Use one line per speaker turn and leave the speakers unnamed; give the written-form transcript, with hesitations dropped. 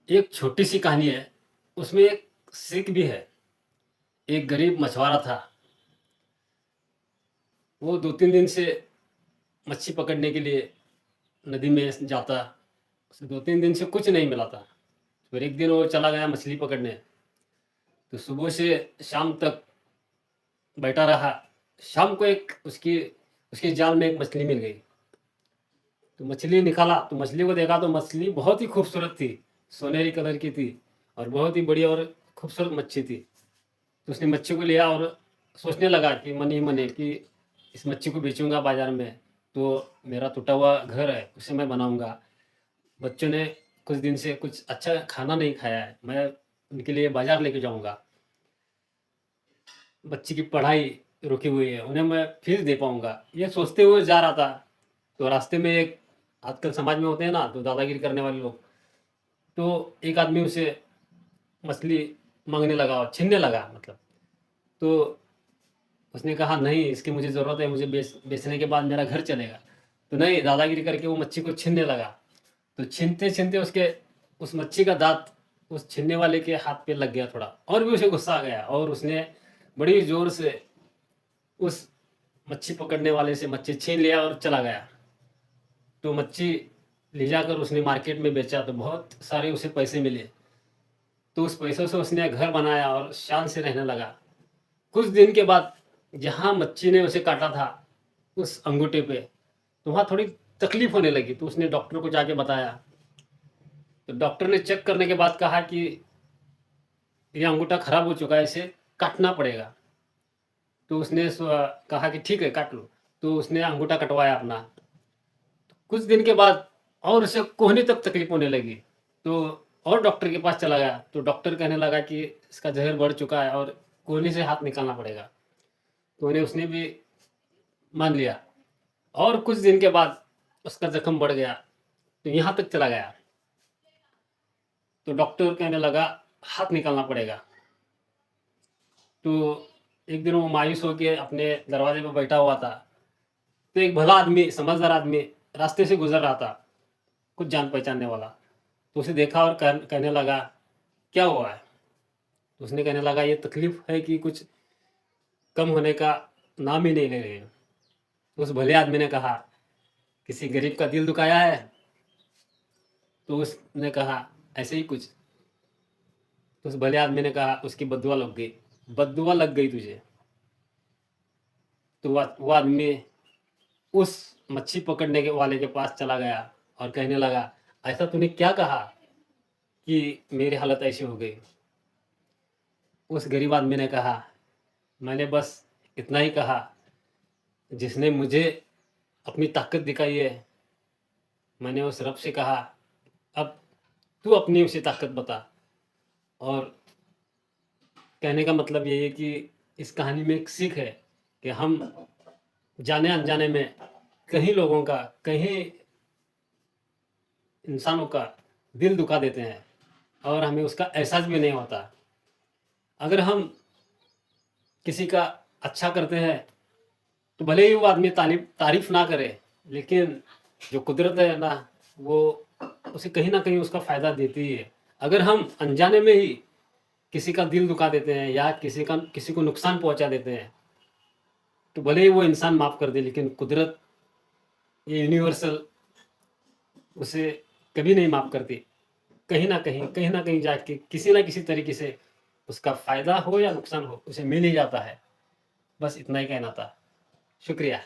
एक छोटी सी कहानी है, उसमें एक सीख भी है। एक गरीब मछुआरा था, वो 2-3 दिन से मच्छी पकड़ने के लिए नदी में जाता, उसे 2-3 दिन से कुछ नहीं मिला था। फिर एक दिन वो चला गया मछली पकड़ने, तो सुबह से शाम तक बैठा रहा। शाम को एक उसकी उसके जाल में एक मछली मिल गई, तो मछली निकाला, तो मछली को देखा तो मछली बहुत ही खूबसूरत थी, सोनेरी कलर की थी और बहुत ही बड़ी और खूबसूरत मच्छी थी। तो उसने मच्छी को लिया और सोचने लगा कि मन ही मन कि इस मच्छी को बेचूंगा बाजार में, तो मेरा टूटा हुआ घर है उसे मैं बनाऊंगा। बच्चों ने कुछ दिन से कुछ अच्छा खाना नहीं खाया है, मैं उनके लिए बाजार लेके जाऊंगा। बच्ची की पढ़ाई रुकी हुई है, उन्हें मैं फीस दे पाऊंगा, ये सोचते हुए जा रहा था। तो रास्ते में एक, आजकल समाज में होते हैं ना तो दादागिरी करने वाले लोग, तो एक आदमी उसे मछली मांगने लगा और छीनने लगा मतलब। तो उसने कहा नहीं, इसकी मुझे ज़रूरत है, मुझे बेचने के बाद मेरा घर चलेगा। तो नहीं, दादागिरी करके वो मच्छी को छीनने लगा। तो छीनते छीनते उसके उस मच्छी का दांत उस छीनने वाले के हाथ पे लग गया थोड़ा, और भी उसे गुस्सा आ गया और उसने बड़ी जोर से उस मच्छी पकड़ने वाले से मच्छी छीन लिया और चला गया। तो मच्छी ले जाकर उसने मार्केट में बेचा तो बहुत सारे उसे पैसे मिले। तो उस पैसों से उसने घर बनाया और शान से रहने लगा। कुछ दिन के बाद जहाँ मच्छी ने उसे काटा था, उस अंगूठे पे, तो वहाँ थोड़ी तकलीफ होने लगी। तो उसने डॉक्टर को जाके बताया, तो डॉक्टर ने चेक करने के बाद कहा कि ये अंगूठा खराब हो चुका है, इसे काटना पड़ेगा। तो उसने कहा कि ठीक है काट लो। तो उसने अंगूठा कटवाया अपना। कुछ दिन के बाद और उसे कोहनी तक तकलीफ होने लगी। तो और डॉक्टर के पास चला गया, तो डॉक्टर कहने लगा कि इसका जहर बढ़ चुका है और कोहनी से हाथ निकालना पड़ेगा। तो उन्हें उसने भी मान लिया। और कुछ दिन के बाद उसका जख्म बढ़ गया, तो यहाँ तक चला गया। तो डॉक्टर कहने लगा हाथ निकालना पड़ेगा। तो एक दिन वो मायूस होकर अपने दरवाजे पर बैठा हुआ था। तो एक भला आदमी, समझदार आदमी रास्ते से गुजर रहा था, कुछ जान पहचानने वाला। तो उसे देखा और कहने लगा क्या हुआ है। तो उसने कहने लगा ये तकलीफ है कि कुछ कम होने का नाम ही नहीं ले रहे हैं। तो उस भले आदमी ने कहा किसी गरीब का दिल दुखाया है। तो उसने कहा ऐसे ही कुछ। तो उस भले आदमी ने कहा उसकी बददुआ लग गई, बददुआ लग गई तुझे। तो वो आदमी उस मच्छी पकड़ने के वाले के पास चला गया और कहने लगा ऐसा तूने क्या कहा कि मेरी हालत ऐसी हो गई। उस गरीब आदमी ने कहा मैंने बस इतना ही कहा, जिसने मुझे अपनी ताकत दिखाई है, मैंने उस रब से कहा अब तू अपनी उसे ताकत बता। और कहने का मतलब यही है कि इस कहानी में एक सीख है कि हम जाने अनजाने में कहीं लोगों का, कहीं इंसानों का दिल दुखा देते हैं और हमें उसका एहसास भी नहीं होता। अगर हम किसी का अच्छा करते हैं तो भले ही वो आदमी तारीफ ना करे, लेकिन जो कुदरत है ना, वो उसे कहीं ना कहीं उसका फायदा देती ही है। अगर हम अनजाने में ही किसी का दिल दुखा देते हैं या किसी को नुकसान पहुंचा देते हैं, तो भले ही वो इंसान माफ कर दे, लेकिन कुदरत, ये यूनिवर्सल, उसे कभी नहीं माफ करती। कहीं ना कहीं जाके किसी ना किसी तरीके से उसका फायदा हो या नुकसान हो, उसे मिल ही जाता है। बस इतना ही कहना था। शुक्रिया।